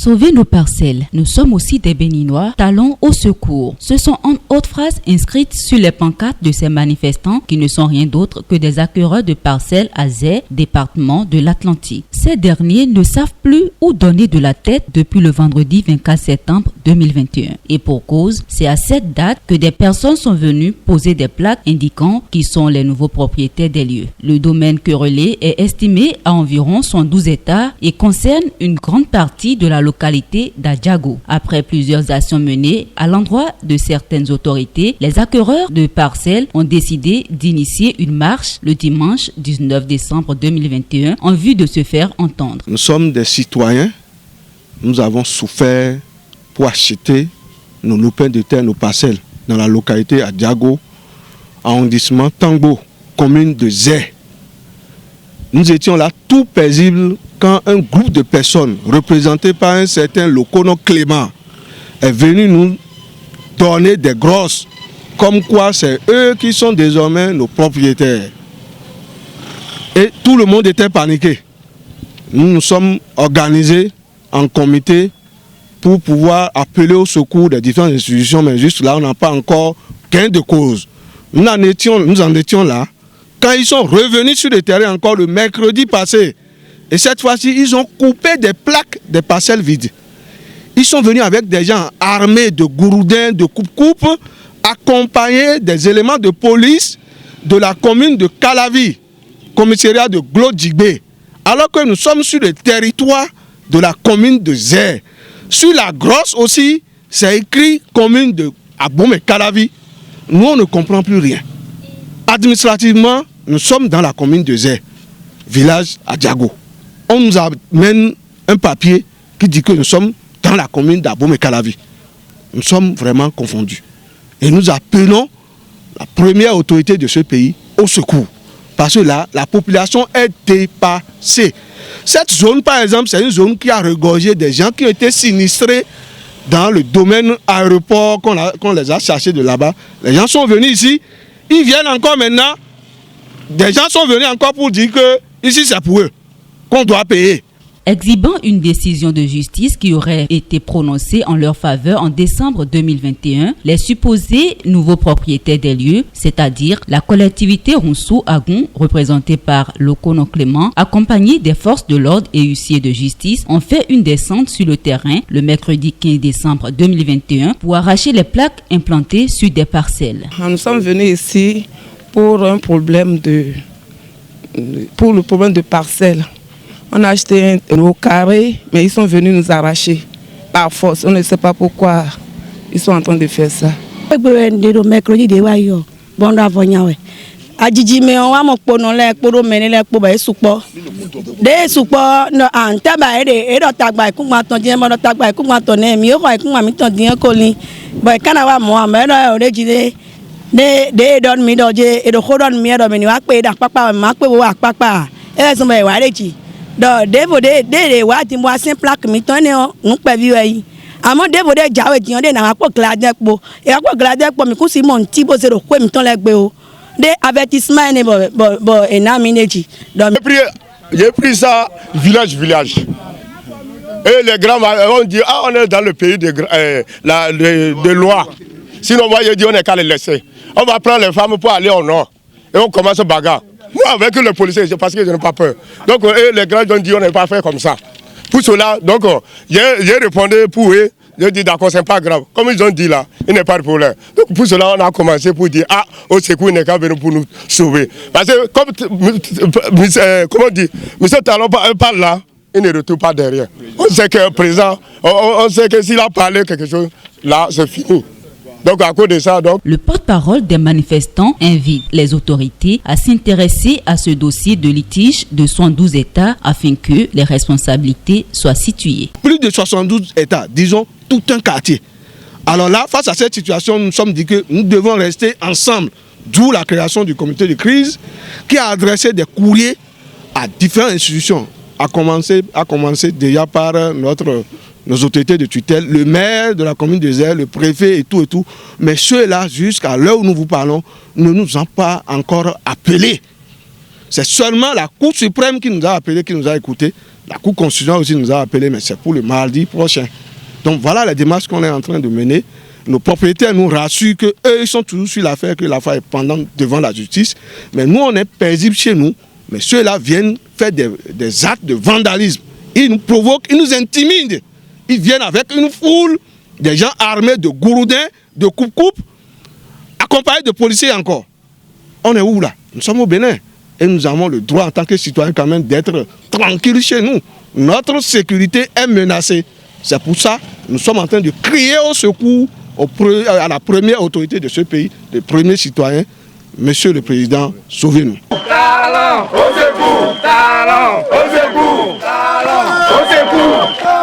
Sauvez nos parcelles. Nous sommes aussi des Béninois. Talons au secours. Ce sont en autres phrases inscrites sur les pancartes de ces manifestants qui ne sont rien d'autre que des acquéreurs de parcelles à Zé, département de l'Atlantique. Ces derniers ne savent plus où donner de la tête depuis le vendredi 24 septembre 2021. Et pour cause, c'est à cette date que des personnes sont venues poser des plaques indiquant qui sont les nouveaux propriétaires des lieux. Le domaine querellé est estimé à environ 112 hectares et concerne une grande partie de la localité d'Adjago. Après plusieurs actions menées à l'endroit de certaines autorités, les acquéreurs de parcelles ont décidé d'initier une marche le dimanche 19 décembre 2021 en vue de se faire entendre. Nous sommes des citoyens, nous avons souffert pour acheter nos lopins de terre, nos parcelles dans la localité Adjago, arrondissement Tangbo, commune de Zé. Nous étions là tout paisibles quand un groupe de personnes représenté par un certain Lokono Clément est venu nous donner des grosses, comme quoi c'est eux qui sont désormais nos propriétaires. Et tout le monde était paniqué. Nous nous sommes organisés en comité pour pouvoir appeler au secours des différentes institutions, mais juste là, on n'a pas encore gain de cause. Nous en étions là quand ils sont revenus sur le terrain encore le mercredi passé. Et cette fois-ci, ils ont coupé des plaques des parcelles vides. Ils sont venus avec des gens armés de gourdins, de coupe-coupe, accompagnés des éléments de police de la commune de Calavi, commissariat de Glodjigbe. Alors que nous sommes sur le territoire de la commune de Zé. Sur la grosse aussi, c'est écrit commune de Aboum et Calavi. Nous, on ne comprend plus rien. Administrativement, nous sommes dans la commune de Zé, village Adjago. On nous amène un papier qui dit que nous sommes dans la commune d'Aboum et Calavi. Nous sommes vraiment confondus. Et nous appelons la première autorité de ce pays au secours. Parce que là, la population est dépassée. Cette zone, par exemple, c'est une zone qui a regorgé des gens qui ont été sinistrés dans le domaine aéroport, qu'on les a cherchés de là-bas. Les gens sont venus ici, ils viennent encore maintenant. Des gens sont venus encore pour dire que ici c'est pour eux, qu'on doit payer. Exhibant une décision de justice qui aurait été prononcée en leur faveur en décembre 2021, les supposés nouveaux propriétaires des lieux, c'est-à-dire la collectivité Roussou-Agon, représentée par Lokono Clément, accompagnée des forces de l'ordre et huissiers de justice, ont fait une descente sur le terrain le mercredi 15 décembre 2021 pour arracher les plaques implantées sur des parcelles. Nous sommes venus ici pour le problème de parcelles. On a acheté un eau carré, mais ils sont venus nous arracher par force. On ne sait pas pourquoi ils sont en train de faire ça. Mercredi, bon Adjiji me on wa mo pono le poro meni le po ba supo de supo no anta ba e do tagba ikun ma ton je mo do tagba ikun ma ton ne mi o ko ikun ma mi ton diyan ko ni ba kana wa mo am no o jide de don mi do je e do ko don mi do mi ni wa pe da papa ma pe wo apapa e so me wa reji do de wa ti mo asin plaque mi ton ne o n pe bi yi àmọ́ debo de jawe jiyan de na wa po glade po e wa po glade po mi ku si mo nti bo se do ko mi ton le gbe o des avertissements J'ai pris ça village. Et les grands ont dit on est dans le pays de loi. Sinon moi j'ai dit on n'est qu'à les laisser. On va prendre les femmes pour aller au nord. Et on commence à bagarre. Moi avec les policiers parce que je n'ai pas peur. Donc les grands ont dit on n'est pas fait comme ça. Pour cela, donc j'ai répondu pour eux. Je dis d'accord, c'est pas grave. Comme ils ont dit là, il n'est pas de problème. Donc pour cela, on a commencé pour dire au secours, il n'est qu'à venir pour nous sauver. Parce que comme comment on dit, M. Talon parle là, il ne retourne pas derrière. On sait que présent, on sait que s'il a parlé quelque chose, là, c'est fini. Donc à cause de ça, le porte-parole des manifestants invite les autorités à s'intéresser à ce dossier de litige de 112 États afin que les responsabilités soient situées. Plus de 72 États, disons tout un quartier. Alors là, face à cette situation, nous nous sommes dit que nous devons rester ensemble. D'où la création du comité de crise qui a adressé des courriers à différentes institutions, à commencer déjà par nos autorités de tutelle, le maire de la commune de Zé, le préfet et tout. Mais ceux-là, jusqu'à l'heure où nous vous parlons, ne nous ont pas encore appelés. C'est seulement la Cour suprême qui nous a appelés, qui nous a écoutés. La Cour constitutionnelle aussi nous a appelé, mais c'est pour le mardi prochain. Donc voilà la démarche qu'on est en train de mener. Nos propriétaires nous rassurent qu'eux, ils sont toujours sur l'affaire, que l'affaire est pendante devant la justice. Mais nous, on est paisibles chez nous. Mais ceux-là viennent faire des actes de vandalisme. Ils nous provoquent, ils nous intimident. Ils viennent avec une foule, des gens armés de gouroudins, de coupe-coupe, accompagnés de policiers encore. On est où là? Nous sommes au Bénin. Et nous avons le droit en tant que citoyens quand même d'être tranquilles chez nous. Notre sécurité est menacée. C'est pour ça que nous sommes en train de crier au secours à la première autorité de ce pays, les premiers citoyens. Monsieur le Président, sauvez-nous. Talent, au secours, talent, au secours, talent, au secours.